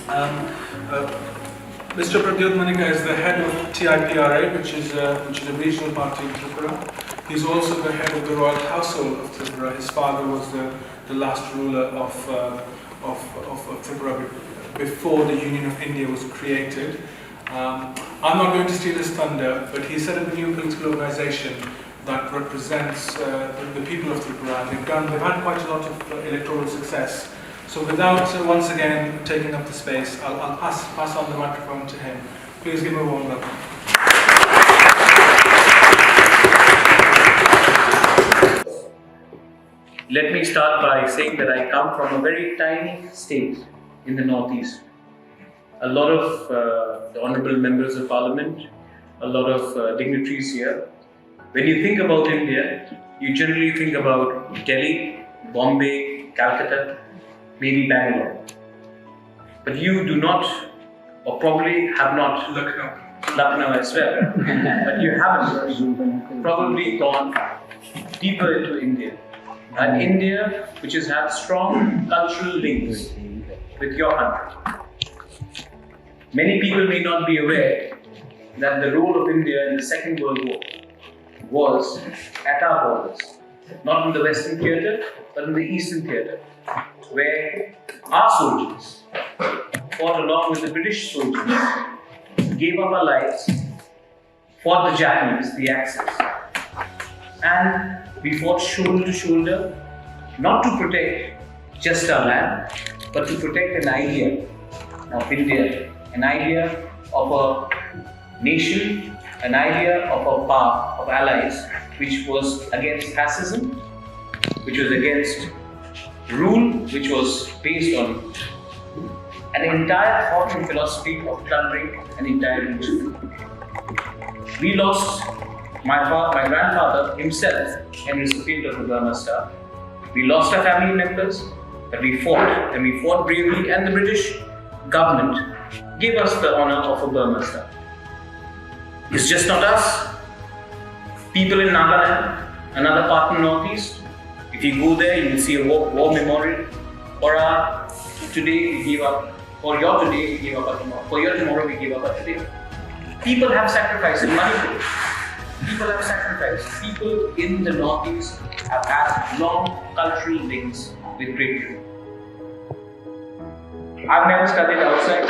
Um, uh, Mr. Pradyut Manika is the head of TIPRA, which is a regional party in Tripura. He's also the head of the royal household of Tripura. His father was the last ruler of Tripura before the Union of India was created. I'm not going to steal his thunder, but he set up a new political organisation that represents the people of Tripura. They've had quite a lot of electoral success. So without once again taking up the space, I'll pass on the microphone to him. Please give him a warm welcome. Let me start by saying that I come from a very tiny state in the northeast. A lot of the honourable members of parliament, a lot of dignitaries here. When you think about India, you generally think about Delhi, Bombay, Calcutta, maybe Bangalore. But you do not, or probably have not, Lucknow as well, but you haven't probably gone deeper into India. An India which has had strong cultural links with your country. Many people may not be aware that the role of India in the Second World War was at our borders, not in the Western theatre, but in the Eastern theatre, where our soldiers fought along with the British soldiers, gave up our lives, fought the Japanese, the Axis, and we fought shoulder to shoulder, not to protect just our land, but to protect an idea of India, an idea of a nation, an idea of a power of allies, which was against fascism, which was against rule, which was based on an entire thought and philosophy of plundering an entire region. We lost my grandfather himself in recipient of the Burma Star. We lost our family members, but we fought, and we fought bravely, and the British government gave us the honour of a Burma Star. It's just not us. People in Nagaland, another part in Northeast, if you go there, you will see a war memorial. For our today, we give up. For your today, we give up our tomorrow. For your tomorrow, we give up our today. People have sacrificed in Manipur. People have sacrificed. People in the Northeast have had long cultural links with Great Britain. I've never studied outside.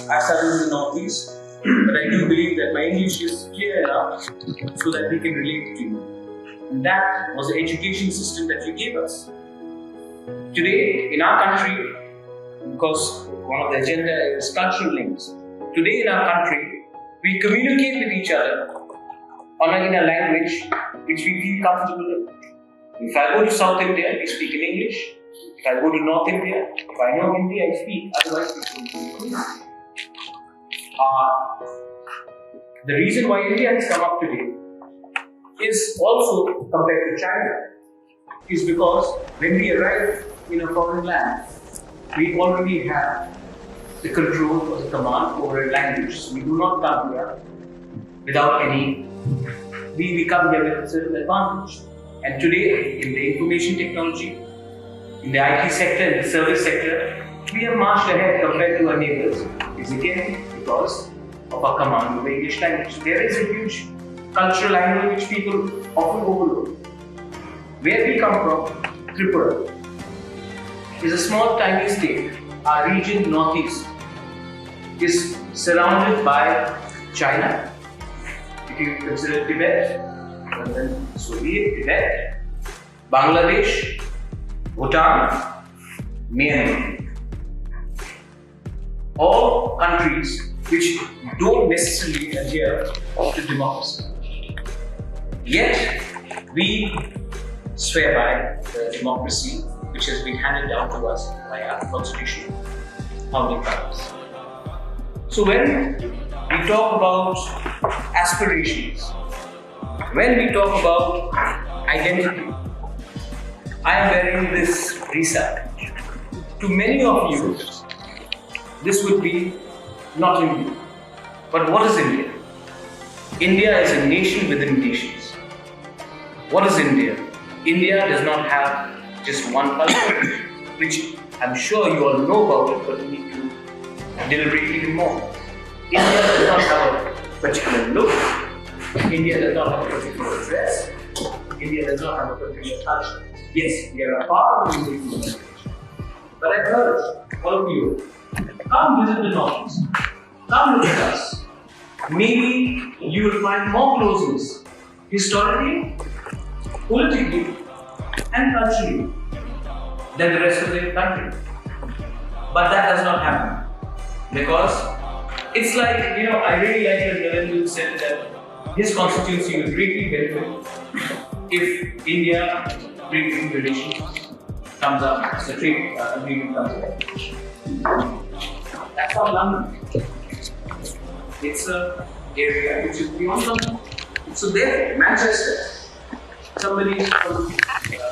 I've studied in the Northeast, but I do believe that my English is clear enough so that we can relate to you. And that was the education system that you gave us. Today, in our country, because one of the agenda is cultural links, today in our country, we communicate with each other in a language which we feel comfortable in. If I go to South India, we speak in English. If I go to North India, if I know Hindi, I speak. Otherwise, we don't speak. The reason why India has come up today is also compared to China, is because when we arrive in a foreign land, we already have the control or the command over a language. So we do not come here without any, we come here with a certain advantage. And today, in the information technology, in the IT sector, in the service sector, we have marched ahead compared to our neighbors. It's again because of our command of the English language. There is a huge cultural angle which people often overlook. Where we come from, Tripura, is a small tiny state. Our region, Northeast, is surrounded by China. If you consider Tibet, and then Soviet, Tibet, Bangladesh, Bhutan, Myanmar. All countries which don't necessarily adhere to democracy. Yet, we swear by the democracy which has been handed down to us by our constitution, founding fathers. So when we talk about aspirations, when we talk about identity, I am wearing this risa. To many of you, this would be not India. But what is India? India is a nation within nations. What is India? India does not have just one culture, which I'm sure you all know about it, but we need to deliberately more. India does not have a particular look. India does not have a particular dress. India does not have a particular culture. Yes, we are a part of the Indian civilization. But I urge all of you, come visit the Northeast. Come look at us. Maybe you will find more closeness, historically, politically, and culturally, than the rest of the country. But that does not happen. Because it's like, I really like that Narendra said that his constituency will greatly benefit if India-Great Britain relations comes up, as the trade agreement comes up. That's not London. It's an area which is beyond London. So there, Manchester, somebody from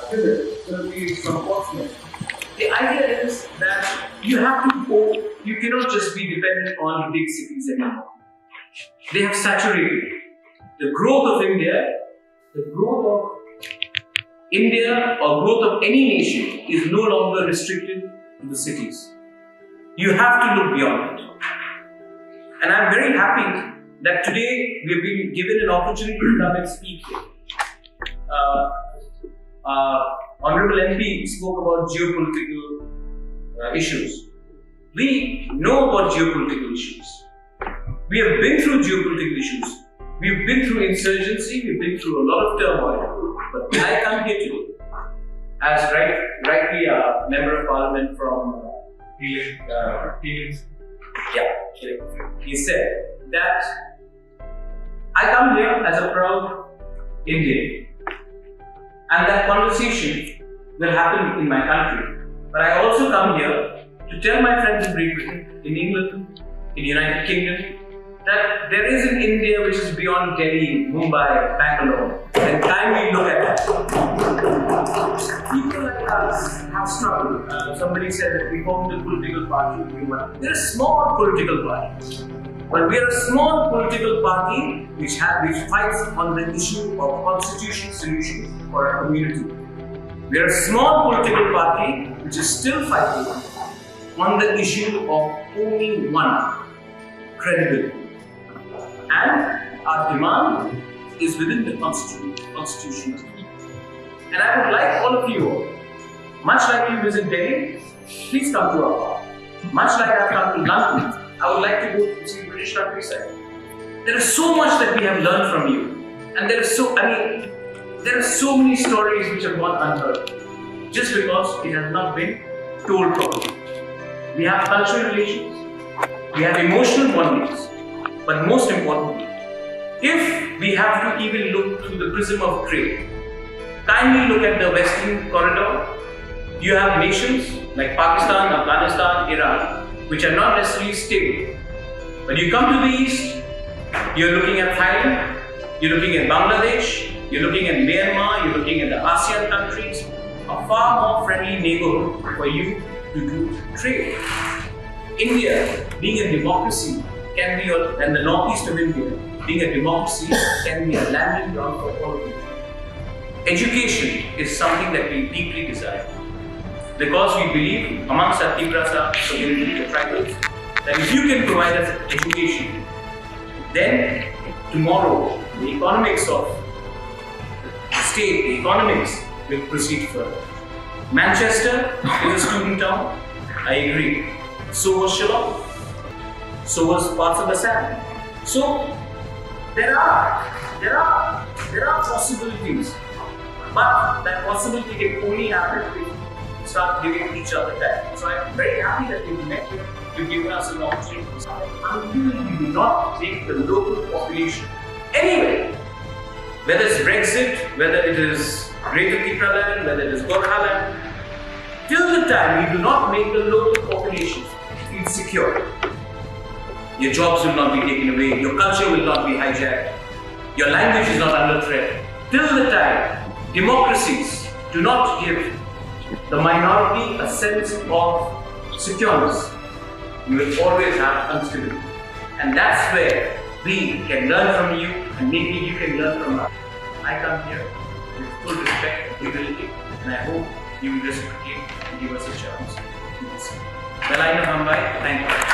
Plymouth, somebody from Portsmouth. The idea is that you have to go, you cannot just be dependent on big cities anymore. They have saturated. The growth of India or growth of any nation is no longer restricted to the cities. You have to look beyond it. And I'm very happy that today we have been given an opportunity to come and speak here. Honorable MP spoke about geopolitical issues. We know about geopolitical issues. We have been through geopolitical issues. We've been through insurgency, we've been through a lot of turmoil. But when I come here today, as rightly a member of parliament from he said that I come here as a proud Indian. And that conversation will happen in my country. But I also come here to tell my friends in Great Britain, in England, in the United Kingdom, that there is an India which is beyond Delhi, Mumbai, Bangalore. And kindly look at that. People like us have struggled. Somebody said that we formed a political party. We're a small political party. But we are a small political party which fights on the issue of constitutional solutions for our community. We are a small political party which is still fighting on the issue of only one, credibility. And our demand is within the constitution. And I would like all of you, much like you visit Delhi, please come to our park. Much like I've come to London, I would like to go to see British countryside. There is so much that we have learned from you. And there are so many stories which have gone unheard. Just because it has not been told properly. We have cultural relations. We have emotional bondings. But most importantly, if we have to even look through the prism of trade, kindly look at the Western corridor. You have nations like Pakistan, Afghanistan, Iran, which are not necessarily stable. When you come to the east, you're looking at Thailand, you're looking at Bangladesh, you're looking at Myanmar, you're looking at the ASEAN countries, a far more friendly neighborhood for you to do trade. India, being a democracy, can be, and the northeast of India, being a democracy, can be a landing ground for all people. Education is something that we deeply desire. Because we believe amongst our Tibrasa community, the tribals, that if you can provide us education, then tomorrow the economics of the state, the economics will proceed further. Manchester is a student town, I agree. So was Shillong, so was parts of Assam. So there are possibilities, but that possibility can only happen if we start giving each other time. So I'm very happy that you've met here, you've given us an opportunity. Until we do not take the local population anywhere, whether it's Brexit, whether it is Greater Tibraland, whether it is Gorkhaland, till the time we do not make the local population feel secure, your jobs will not be taken away, your culture will not be hijacked, your language is not under threat. Till the time democracies do not give the minority a sense of secureness, you will always have instability. And that's where we can learn from you, and maybe you can learn from us. I come here with full respect and humility, and I hope you will reciprocate and give us a chance. Well, I know Mumbai. Thank you.